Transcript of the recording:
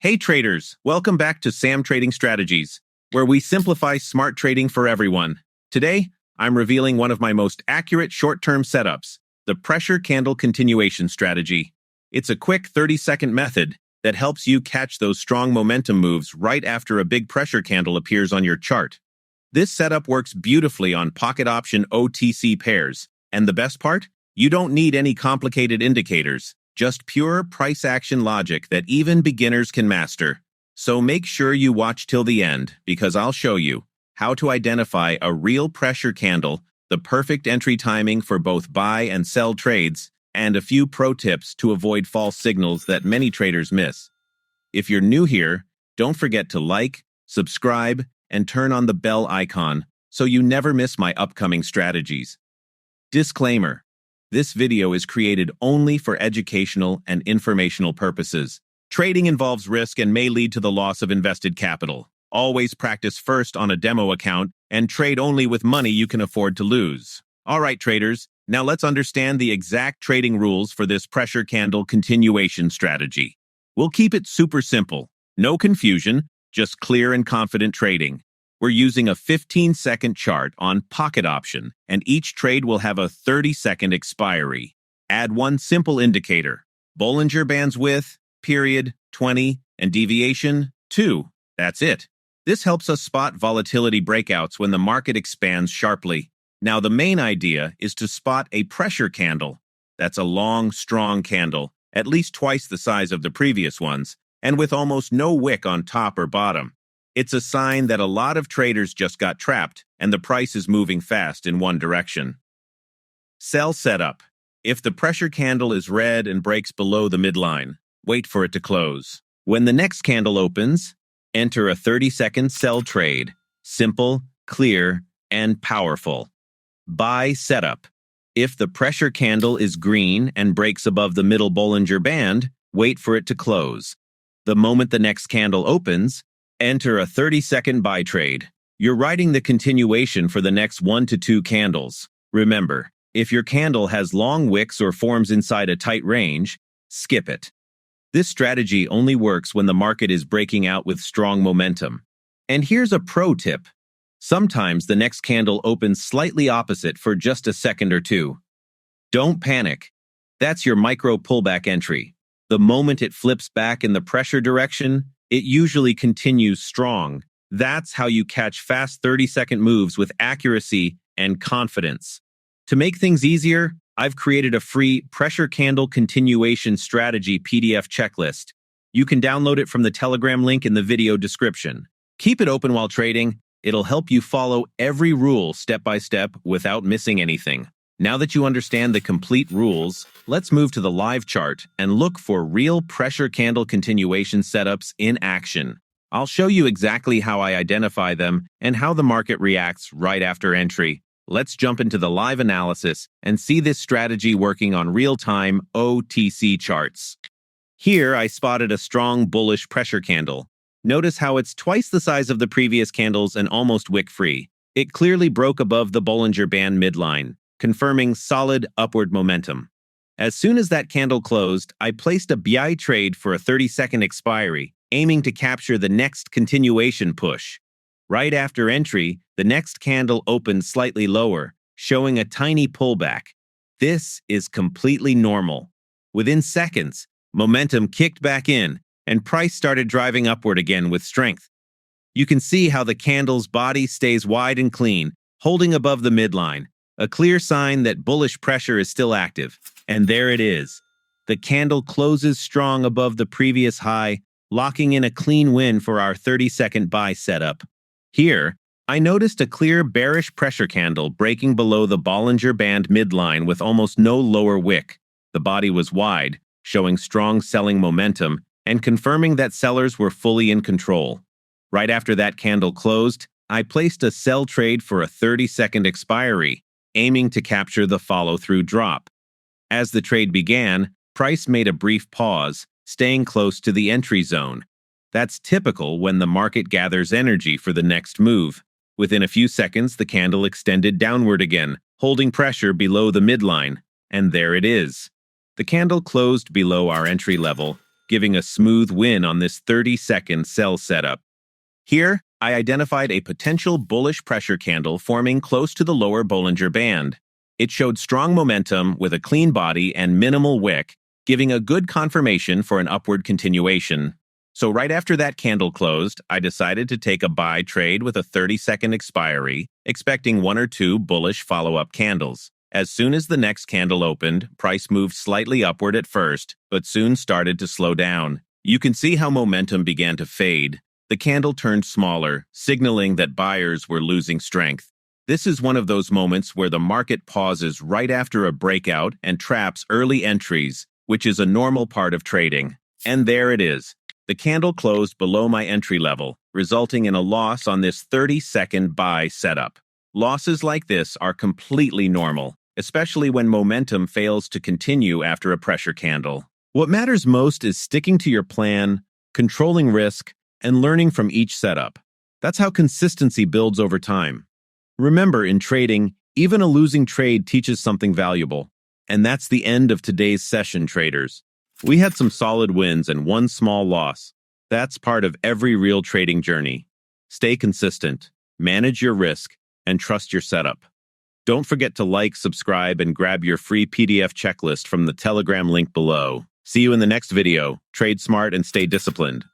Hey traders, welcome back to Sam Trading Strategies, where we simplify smart trading for everyone. Today, I'm revealing one of my most accurate short-term setups, the pressure candle continuation strategy. It's a quick 30-second method that helps you catch those strong momentum moves right after a big pressure candle appears on your chart. This setup works beautifully on Pocket Option OTC pairs, and the best part? You don't need any complicated indicators. Just pure price action logic that even beginners can master. So make sure you watch till the end, because I'll show you how to identify a real pressure candle, the perfect entry timing for both buy and sell trades, and a few pro tips to avoid false signals that many traders miss. If you're new here, don't forget to like, subscribe, and turn on the bell icon so you never miss my upcoming strategies. Disclaimer. This video is created only for educational and informational purposes. Trading involves risk and may lead to the loss of invested capital. Always practice first on a demo account and trade only with money you can afford to lose. All right, traders, now let's understand the exact trading rules for this pressure candle continuation strategy. We'll keep it super simple. No confusion, just clear and confident trading. We're using a 15-second chart on Pocket Option, and each trade will have a 30-second expiry. Add one simple indicator, Bollinger Bands width, period, 20, and deviation, 2. That's it. This helps us spot volatility breakouts when the market expands sharply. Now, the main idea is to spot a pressure candle. That's a long, strong candle, at least twice the size of the previous ones, and with almost no wick on top or bottom. It's a sign that a lot of traders just got trapped and the price is moving fast in one direction. Sell setup. If the pressure candle is red and breaks below the midline, wait for it to close. When the next candle opens, enter a 30-second sell trade. Simple, clear, and powerful. Buy setup. If the pressure candle is green and breaks above the middle Bollinger Band, wait for it to close. The moment the next candle opens, enter a 30-second buy trade. You're writing the continuation for the next 1 to 2 candles. Remember, if your candle has long wicks or forms inside a tight range, skip it. This strategy only works when the market is breaking out with strong momentum. And here's a pro tip. Sometimes the next candle opens slightly opposite for just a second or two. Don't panic. That's your micro pullback entry. The moment it flips back in the pressure direction, it usually continues strong. That's how you catch fast 30-second moves with accuracy and confidence. To make things easier, I've created a free pressure candle continuation strategy PDF checklist. You can download it from the Telegram link in the video description. Keep it open while trading. It'll help you follow every rule step by step without missing anything. Now that you understand the complete rules, let's move to the live chart and look for real pressure candle continuation setups in action. I'll show you exactly how I identify them and how the market reacts right after entry. Let's jump into the live analysis and see this strategy working on real-time OTC charts. Here, I spotted a strong bullish pressure candle. Notice how it's twice the size of the previous candles and almost wick-free. It clearly broke above the Bollinger Band midline, confirming solid upward momentum. As soon as that candle closed, I placed a buy trade for a 30-second expiry, aiming to capture the next continuation push. Right after entry, the next candle opened slightly lower, showing a tiny pullback. This is completely normal. Within seconds, momentum kicked back in, and price started driving upward again with strength. You can see how the candle's body stays wide and clean, holding above the midline. A clear sign that bullish pressure is still active. And there it is. The candle closes strong above the previous high, locking in a clean win for our 30-second buy setup. Here, I noticed a clear bearish pressure candle breaking below the Bollinger Band midline with almost no lower wick. The body was wide, showing strong selling momentum and confirming that sellers were fully in control. Right after that candle closed, I placed a sell trade for a 30-second expiry, aiming to capture the follow-through drop. As the trade began, price made a brief pause, staying close to the entry zone. That's typical when the market gathers energy for the next move. Within a few seconds, the candle extended downward again, holding pressure below the midline. And there it is. The candle closed below our entry level, giving a smooth win on this 30-second sell setup. Here, I identified a potential bullish pressure candle forming close to the lower Bollinger Band. It showed strong momentum with a clean body and minimal wick, giving a good confirmation for an upward continuation. So right after that candle closed, I decided to take a buy trade with a 30-second expiry, expecting one or two bullish follow-up candles. As soon as the next candle opened, price moved slightly upward at first, but soon started to slow down. You can see how momentum began to fade. The candle turned smaller, signaling that buyers were losing strength. This is one of those moments where the market pauses right after a breakout and traps early entries, which is a normal part of trading. And there it is. The candle closed below my entry level, resulting in a loss on this 30-second buy setup. Losses like this are completely normal, especially when momentum fails to continue after a pressure candle. What matters most is sticking to your plan, controlling risk, and learning from each setup. That's how consistency builds over time. Remember, in trading, even a losing trade teaches something valuable. And that's the end of today's session, traders. We had some solid wins and one small loss. That's part of every real trading journey. Stay consistent, manage your risk, and trust your setup. Don't forget to like, subscribe, and grab your free PDF checklist from the Telegram link below. See you in the next video. Trade smart and stay disciplined.